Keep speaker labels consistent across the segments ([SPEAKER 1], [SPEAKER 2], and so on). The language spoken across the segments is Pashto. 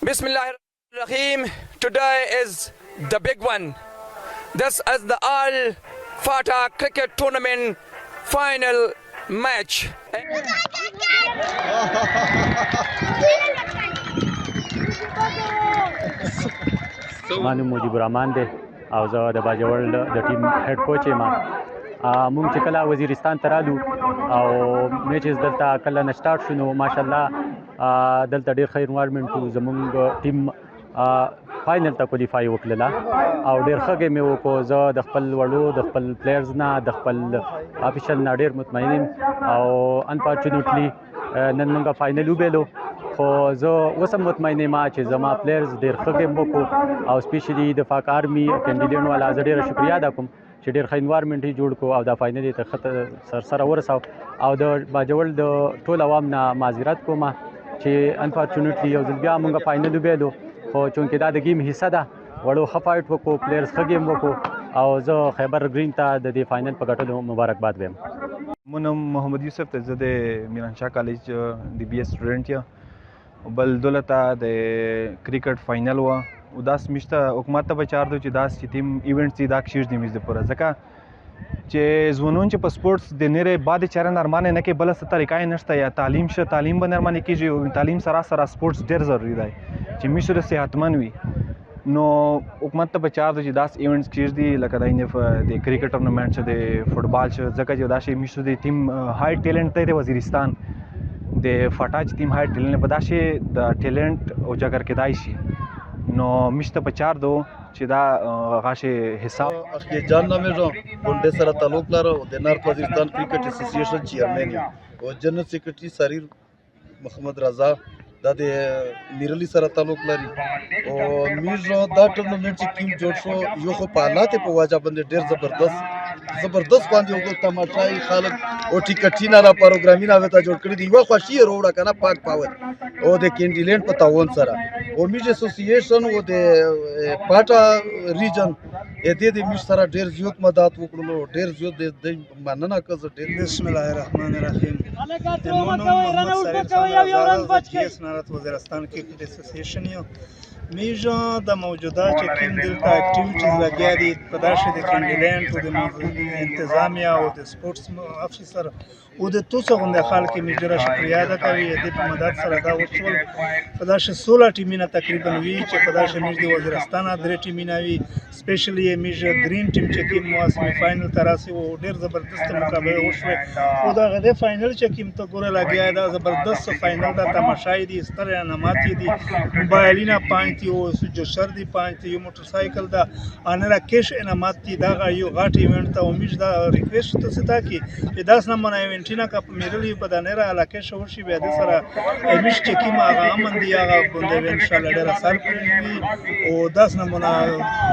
[SPEAKER 1] Bismillahirrahmanirrahim. Today is the big one. This is the Al Fatah Cricket Tournament final match.
[SPEAKER 2] مانو مجيب الرحمن دی او زه د باجوړ د ټیم هډ کوچ یم. مونږ چې کله وزیرستان ته رالو او میچز دلته کله نه سٹارټ شو نو ماشاءالله دلته ډېر ښه انوایرمنټ و. زمونږ ټیم فاینل ته کوالیفای وکړله او ډېر ښه ګیم یې وکړو. زه د خپل وړو د خپل پلیئرز نه د خپل افیشل نه ډېر مطمئن یم او انفارچونیټلی نن مونږ فاینل وبیلو. خو زه اوس هم مطمئن یم چې زما پلیئرز ډېر ښه ګیم وکړو او سپیشلی د فاک آرمي کینډیډینټ والا زه ډېره شکریه ادا کوم چې ډېر ښه انوایرمنټ یې جوړ کړو او دا فاینل یې ته ښه سره ورساو. او د باجوړ د ټول عوام نه معذرت کوم چې انفارچونیټلی یو ځل بیا مونږ فاینل وبیلو، خو چونکې دا د گیم حصه ده وړو ښه فایټ وکړو، پلیئرز ښه گیم وکړو او زه خیبر ګرین ته د دې فاینل په ګټلو مبارکباد وایم.
[SPEAKER 3] مو نوم محمد یوسف دی، زه د میرانشاه کالج د بی ایس سټوډنټ یم. بل دولته د کرکټ فاینل وه او داس میشته حکومت ته به چار دی چې داس چې تیم ایونټ دي دا کشیر دی میز دپاره، ځکه چې ځوانان چې په سپورټس د نرې بعد چاره نرمانه نه کوي، بله څه طریقه یې نشته. یا تعلیم شه تعلیم به نرمانه کېږي او تعلیم سره سره سپورټس ډېر ضروري دی چې میشته صحتمند وي. نو حکومت ته به چار دی چې داس ایونټس کشیر دي لکه د کرکټ ټورنمنټ شه د فوټبال شه، ځکه چې دا شی میشته د تیم های ټیلنټ دی د وزیرستان د فټاج ټیم های ټیلنټ په دا شی د ټیلنټ اجاګر کېدای شي. نو میشته په چار دو چې دا هغه شی حساب
[SPEAKER 4] اخی جان نامیږم، ګونډې سره تعلق لرو، د نارت وزیرستان کرکټ اسوسییشن چیرمن یم او جنرال سیکرټري سریر محمد رضا دا د میرلی سره تعلق لري. او میږ دا ټورنمنټ چې کیم جوړ شو یو خو په حالات په وجه باندې ډېر زبردست باندې یو تماشای خلک او ټیکټینا را پروګرامینه وته جوړ کړی دی. یو خوشی وروړه کنه پاک پاور او د کینډیلینټ په تعاون سره او میږ اسوسییشن او د پاټا ریجن د میږ سره ډېر زیات مدد وکړلو، ډېر زیات د مننه کوم.
[SPEAKER 5] بسم الله الرحمن الرحیم. محمد سعید نارت وزیرستان کرکټ اسوسییشن یو. میږ د موجوده چې کوم دلته اکټیویټیز لګیا دي په داسې د کینډیلینټ او د انتظامیه او د سپورټس افیسر او د توسو غونډه خلک میږ ډېره شکریه ادا کوي د په مدد سره دا وشول. په داسې 16 ټیمونه تقریبا وي چې په داسې میږ د وزیرستان درې ټیمونه وي، سپیشلی میږ ګرین ټیم چې کوم مو سیمی فاینل ته راسي او ډېر زبردست مقابله وشوه. او دا غده فاینل چې کوم ته ګوره لګیا دا زبردست فاینل دا تماشای دي، ستر انعامات دي، موبایلینا پانچ او جوشر دی پانچ یو موټر سایکل دا انرا کیش انعامات دي. دا یو غاټ ایونت ته امید دا ریکویسټ ته ستا کی چې داس نه مونږ ایونټینا کا میرلی په دانره علاقه شو شي بیا د سره امید چې کی ما هغه امن دی هغه بوند ان شاء الله ډیر اثر کوي او داس نه مونږ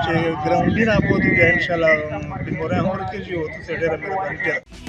[SPEAKER 5] چې ګراوندینا بوت دی ان شاء الله په مورا هور کې جو ته ډیر مهرباني.